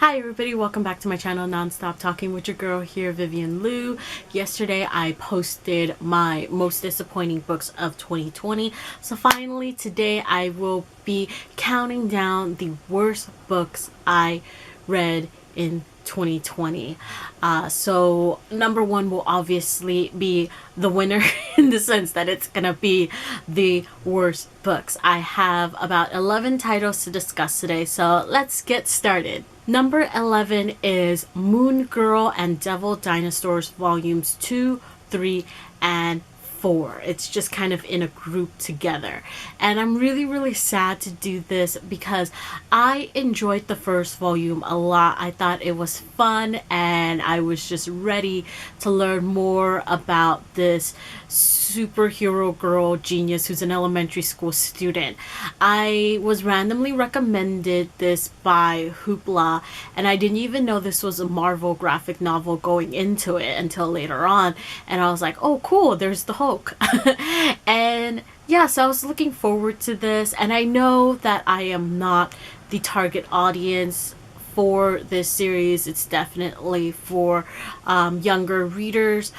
Hi everybody, welcome back to my channel, Nonstop Talking with your girl here, Vivian Liu. Yesterday I posted my most disappointing books of 2020. So finally today I will be counting down the worst books I read in 2020. So number one will obviously be the winner in the sense that it's gonna be the worst books. I have about 11 titles to discuss today, so let's get started. Number 11 is Moon Girl and Devil Dinosaurs Volumes 2, 3, and 4. It's just kind of in a group together. And I'm really sad to do this because I enjoyed the first volume a lot. I thought it was fun and I was just ready to learn more about this superhero girl genius who's an elementary school student. I was randomly recommended this by Hoopla, and I didn't even know this was a Marvel graphic novel going into it until later on, and I was like, oh cool, there's the Hulk. And yeah, so I was looking forward to this, and I know that I am not the target audience for this series. It's definitely for younger readers,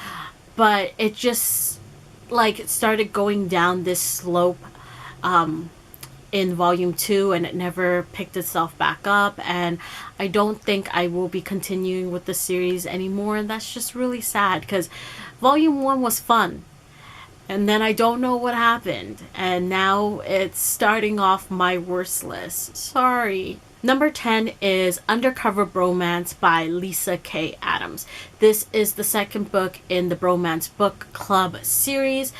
but it just it started going down this slope in volume 2, and it never picked itself back up, and I don't think I will be continuing with the series anymore, and that's just really sad because volume 1 was fun, and then I don't know what happened, and now it's starting off my worst list. Sorry. Number 10 is Undercover Bromance by Lisa K. Adams. This is the second book in the Bromance Book Club series.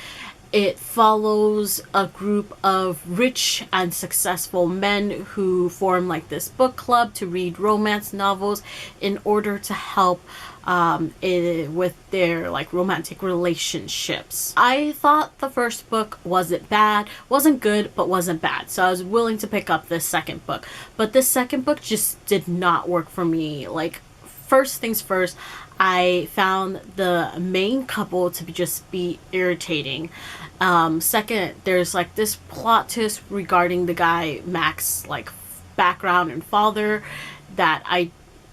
It follows a group of rich and successful men who form this book club to read romance novels in order to help with their romantic relationships. I thought the first book wasn't good, but wasn't bad. So I was willing to pick up this second book. But this second book just did not work for me. First things first, I found the main couple to just be irritating. Second, there's this plot twist regarding the guy Mac's background and father that I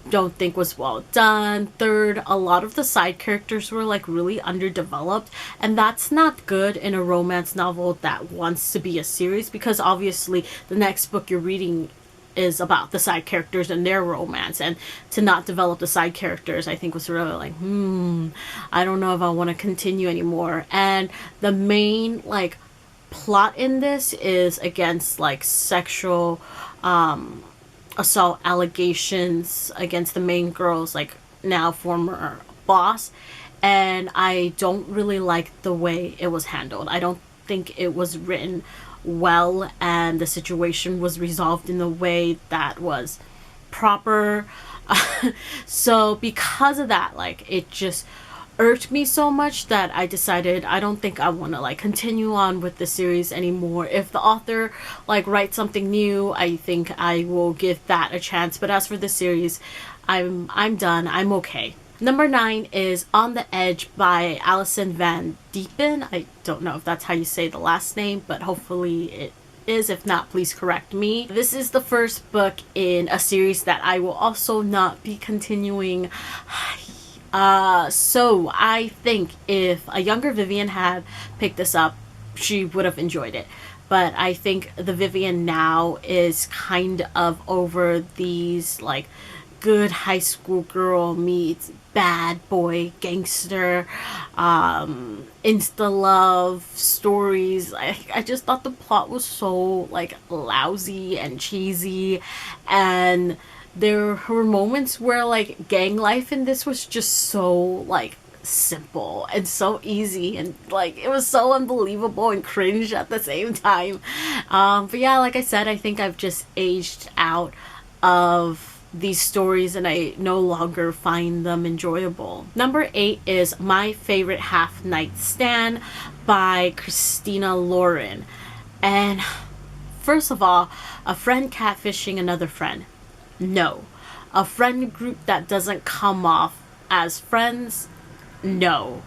don't think was well done. Third, a lot of the side characters were really underdeveloped, and that's not good in a romance novel that wants to be a series, because obviously the next book you're reading is about the side characters and their romance, and to not develop the side characters I think was really I don't know if I want to continue anymore. And the main plot in this is against sexual assault allegations against the main girl's now former boss, and I don't really like the way it was handled. I don't think it was written well, and the situation was resolved in a way that was proper. So because of that, it just irked me so much that I decided I don't think I want to continue on with the series anymore. If the author writes something new, I think I will give that a chance, but as for the series, I'm done. I'm okay. Number 9 is On the Edge by Alison Van Diepen. I don't know if that's how you say the last name, but hopefully it is. If not, please correct me. This is the first book in a series that I will also not be continuing. So I think if a younger Vivian had picked this up, she would have enjoyed it. But I think the Vivian now is kind of over these good high school girl meets bad boy gangster insta love stories. I just thought the plot was so lousy and cheesy, and there were moments where gang life in this was just so simple and so easy, and it was so unbelievable and cringe at the same time. But yeah, like I said, I think I've just aged out of these stories and I no longer find them enjoyable. Number 8 is My Favorite Half Night Stand by Christina Lauren. And first of all, a friend catfishing another friend? No. A friend group that doesn't come off as friends? No.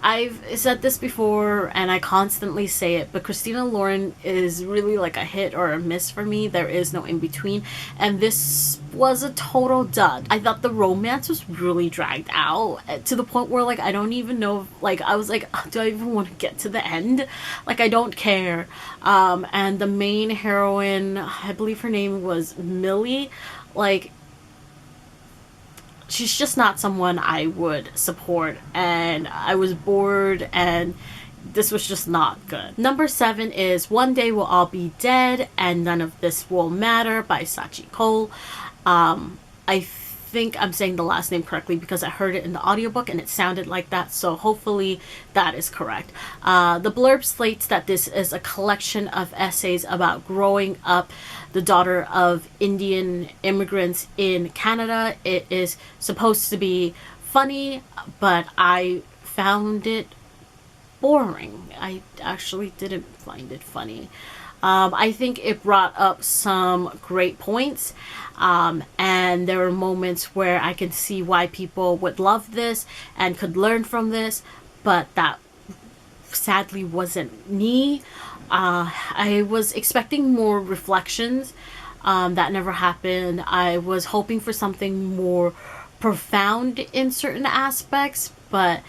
I've said this before and I constantly say it, but Christina Lauren is really like a hit or a miss for me. There is no in between, and this was a total dud. I thought the romance was really dragged out to the point where like I don't even know, like I was like, do I even want to get to the end? Like I don't care. And the main heroine, I believe her name was Millie, like she's just not someone I would support, and I was bored, and this was just not good. Number 7 is One Day We'll All Be Dead and None of This Will Matter by Sachi Cole. I think I'm saying the last name correctly because I heard it in the audiobook and it sounded like that, so hopefully that is correct. The blurb states that this is a collection of essays about growing up the daughter of Indian immigrants in Canada. It is supposed to be funny, but I found it boring. I actually didn't find it funny. I think it brought up some great points, and there were moments where I could see why people would love this and could learn from this, but that sadly wasn't me. I was expecting more reflections. That never happened. I was hoping for something more profound in certain aspects, but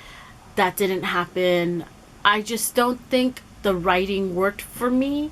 that didn't happen. I just don't think the writing worked for me.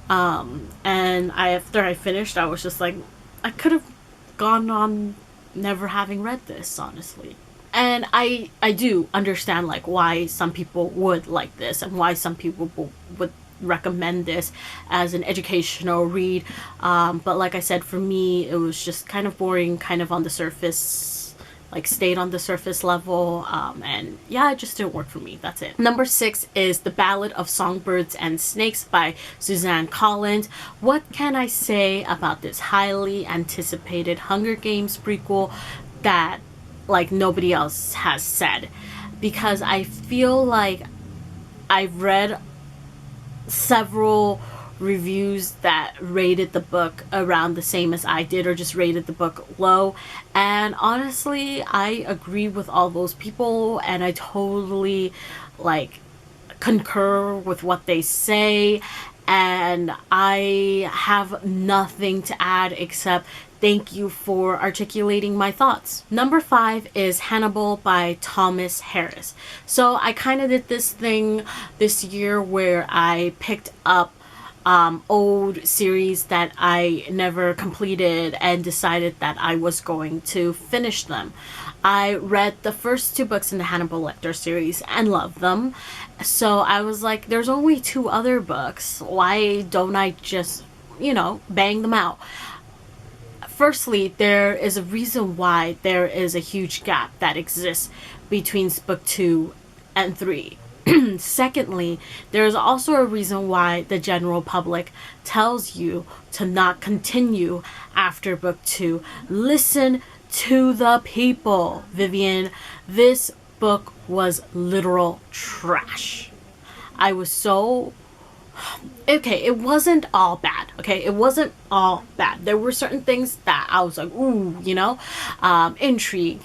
And after I finished, I was just like, I could have gone on never having read this, honestly. And I do understand like why some people would like this and why some people would recommend this as an educational read, but like I said, for me it was just kind of boring, kind of on the surface, like stayed on the surface level, and yeah, it just didn't work for me. That's it. Number 6 is The Ballad of Songbirds and Snakes by Suzanne Collins. What can I say about this highly anticipated Hunger Games prequel that like nobody else has said? Because I feel like I've read several reviews that rated the book around the same as I did, or just rated the book low, and honestly I agree with all those people, and I totally like concur with what they say, and I have nothing to add except thank you for articulating my thoughts. Number 5 is Hannibal by Thomas Harris. So I kind of did this thing this year where I picked up old series that I never completed and decided that I was going to finish them. I read the first 2 books in the Hannibal Lecter series and loved them. So I was like, there's only 2 other books. Why don't I just, bang them out? Firstly, there is a reason why there is a huge gap that exists between book 2 and 3. Secondly, there is also a reason why the general public tells you to not continue after book 2. Listen to the people, Vivian. This book was literal trash. I was so... Okay, it wasn't all bad. Okay, it wasn't all bad. There were certain things that I was like, ooh, intrigue.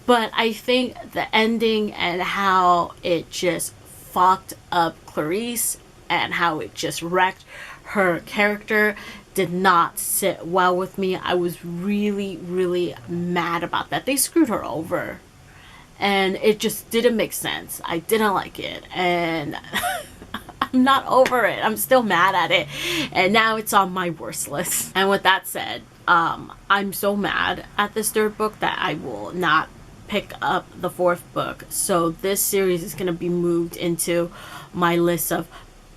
But I think the ending and how it just fucked up Clarice and how it just wrecked her character did not sit well with me. I was really, really mad about that. They screwed her over. And it just didn't make sense. I didn't like it. And I'm not over it. I'm still mad at it. And now it's on my worst list. And with that said, I'm so mad at this 3rd book that I will not pick up the 4th book. So this series is going to be moved into my list of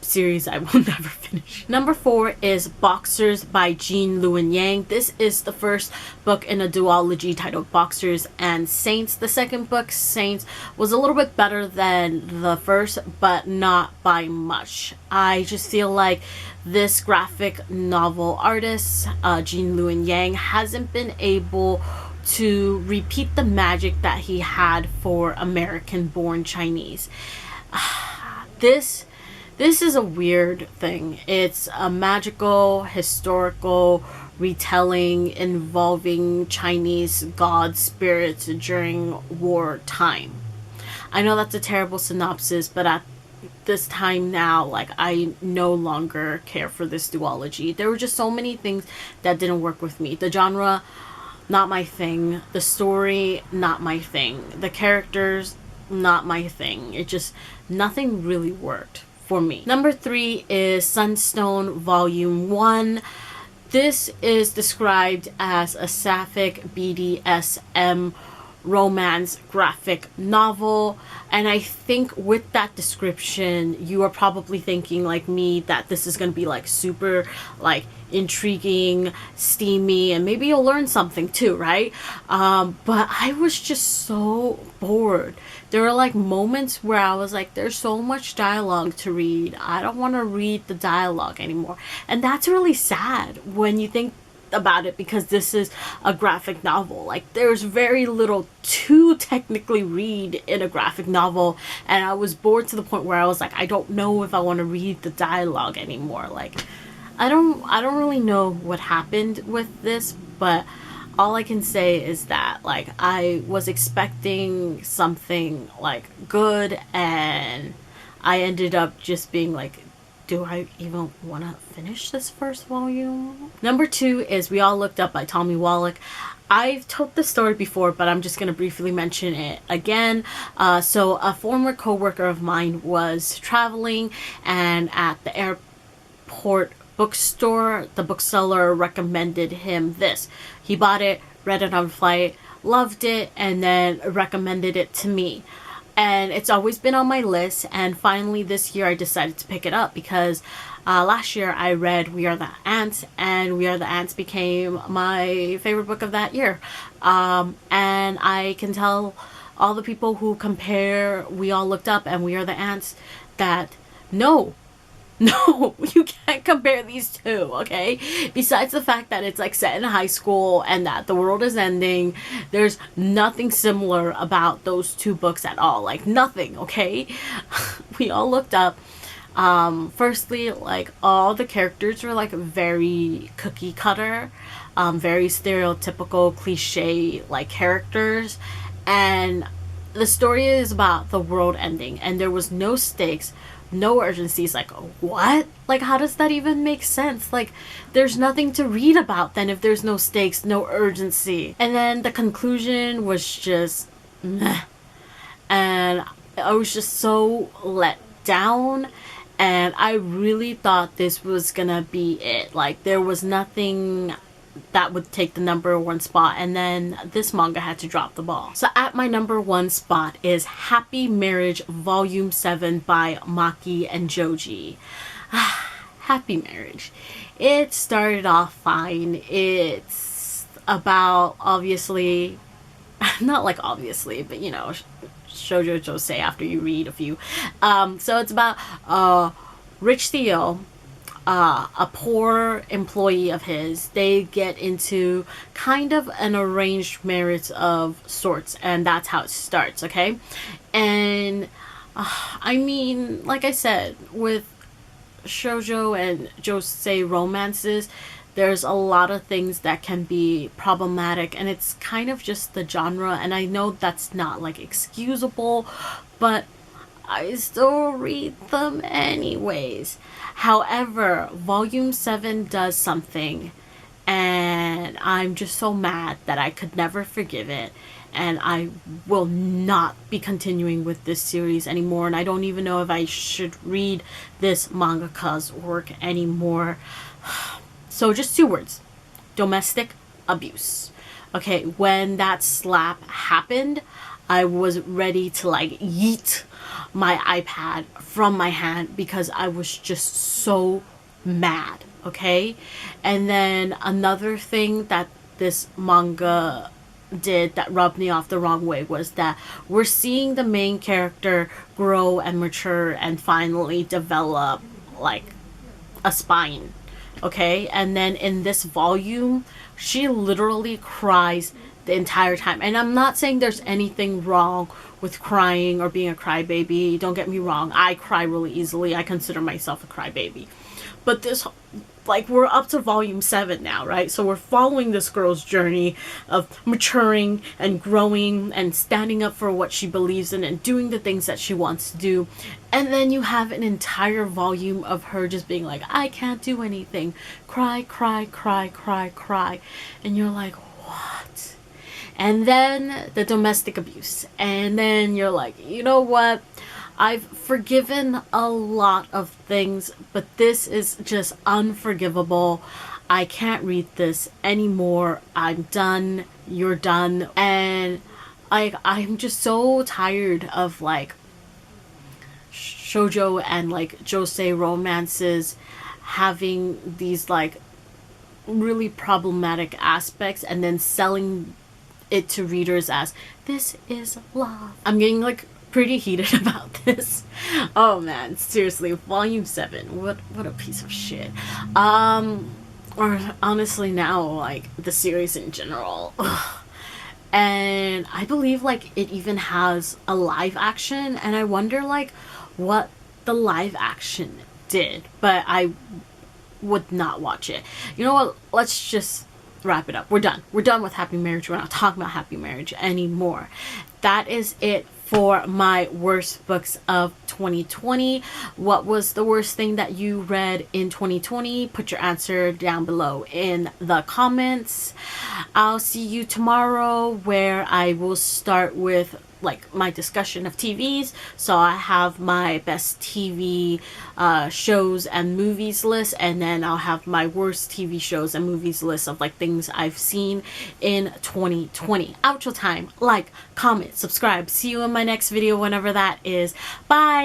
series I will never finish. Number 4 is Boxers by Jean Lewin Yang. This is the first book in a duology titled Boxers and Saints. The second book, Saints, was a little bit better than the first, but not by much. I just feel like this graphic novel artist, Jean Lewin Yang, hasn't been able to repeat the magic that he had for American-born Chinese. This is a weird thing. It's a magical, historical retelling involving Chinese god spirits during wartime. I know that's a terrible synopsis, but at this time now, like, I no longer care for this duology. There were just so many things that didn't work with me. The genre, not my thing. The story, not my thing. The characters, not my thing. It just, nothing really worked for me. Number 3 is Sunstone Volume 1. This is described as a sapphic BDSM romance graphic novel, and I think with that description you are probably thinking, like me, that this is going to be like super like intriguing, steamy, and maybe you'll learn something too, right? But I was just so bored. There were like moments where I was like, there's so much dialogue to read, I don't want to read the dialogue anymore. And that's really sad when you think about it, because this is a graphic novel. Like, there's very little to technically read in a graphic novel, and I was bored to the point where I was like, I don't know if I want to read the dialogue anymore. Like, I don't really know what happened with this, but all I can say is that, like, I was expecting something like good, and I ended up just being like, do I even want to finish this first volume? Number 2 is We All Looked Up by Tommy Wallach. I've told this story before, but I'm just going to briefly mention it again. So a former co-worker of mine was traveling, and at the airport bookstore, the bookseller recommended him this. He bought it, read it on flight, loved it, and then recommended it to me. And it's always been on my list, and finally this year I decided to pick it up because last year I read We Are the Ants, and We Are the Ants became my favorite book of that year. And I can tell all the people who compare We All Looked Up and We Are the Ants that no, you can't compare these two, okay? Besides the fact that it's like set in high school and that the world is ending, there's nothing similar about those two books at all. Like, nothing, okay? We All Looked Up. Firstly, like, all the characters were like very cookie cutter, very stereotypical cliche like characters, and the story is about the world ending, and there was no stakes, no urgency. It's like, what? Like, how does that even make sense? Like, there's nothing to read about then if there's no stakes, no urgency. And then the conclusion was just meh. And I was just so let down, and I really thought this was gonna be it. Like, there was nothing that would take the number 1 spot, and then this manga had to drop the ball. So at my number 1 spot is Happy Marriage Volume 7 by Maki and Joji. Happy Marriage. It started off fine. It's about, obviously, not like obviously, but you know, shoujo josei after you read a few. So it's about Rich Theo, a poor employee of his. They get into kind of an arranged marriage of sorts, and that's how it starts, okay? And I mean, like I said, with shoujo and josei romances, there's a lot of things that can be problematic, and it's kind of just the genre, and I know that's not like excusable, but I still read them anyways. However, Volume 7 does something, and I'm just so mad that I could never forgive it, and I will not be continuing with this series anymore, and I don't even know if I should read this mangaka's work anymore. So just 2 words: domestic abuse. Okay, when that slap happened, I was ready to like yeet my iPad from my hand because I was just so mad, okay? And then another thing that this manga did that rubbed me off the wrong way was that we're seeing the main character grow and mature and finally develop like a spine, okay? And then in this volume, she literally cries the entire time. And I'm not saying there's anything wrong with crying or being a crybaby. Don't get me wrong. I cry really easily. I consider myself a crybaby. but this, like, we're up to volume 7 now, right? So we're following this girl's journey of maturing and growing and standing up for what she believes in and doing the things that she wants to do. And then you have an entire volume of her just being like, I can't do anything. Cry, cry, cry, cry, cry. And you're like, what? And then the domestic abuse. And then you're like, you know what? I've forgiven a lot of things, but this is just unforgivable. I can't read this anymore. I'm done. You're done. And I'm just so tired of like shoujo and like josei romances having these like really problematic aspects and then selling it to readers as this is love. I'm getting like pretty heated about this. Oh man, seriously, volume 7, what a piece of shit. Or honestly now, like the series in general. Ugh. And I believe like it even has a live action, and I wonder like what the live action did, but I would not watch it. You know what, let's just wrap it up. We're done with Happy Marriage. We're not talking about Happy Marriage anymore. That is it for my worst books of 2020. What was the worst thing that you read in 2020? Put your answer down below in the comments. I'll see you tomorrow, where I will start with like my discussion of TVs. So I have my best TV shows and movies list, and then I'll have my worst TV shows and movies list of like things I've seen in 2020. Outro time. Like, comment, subscribe. See you in my next video whenever that is. Bye.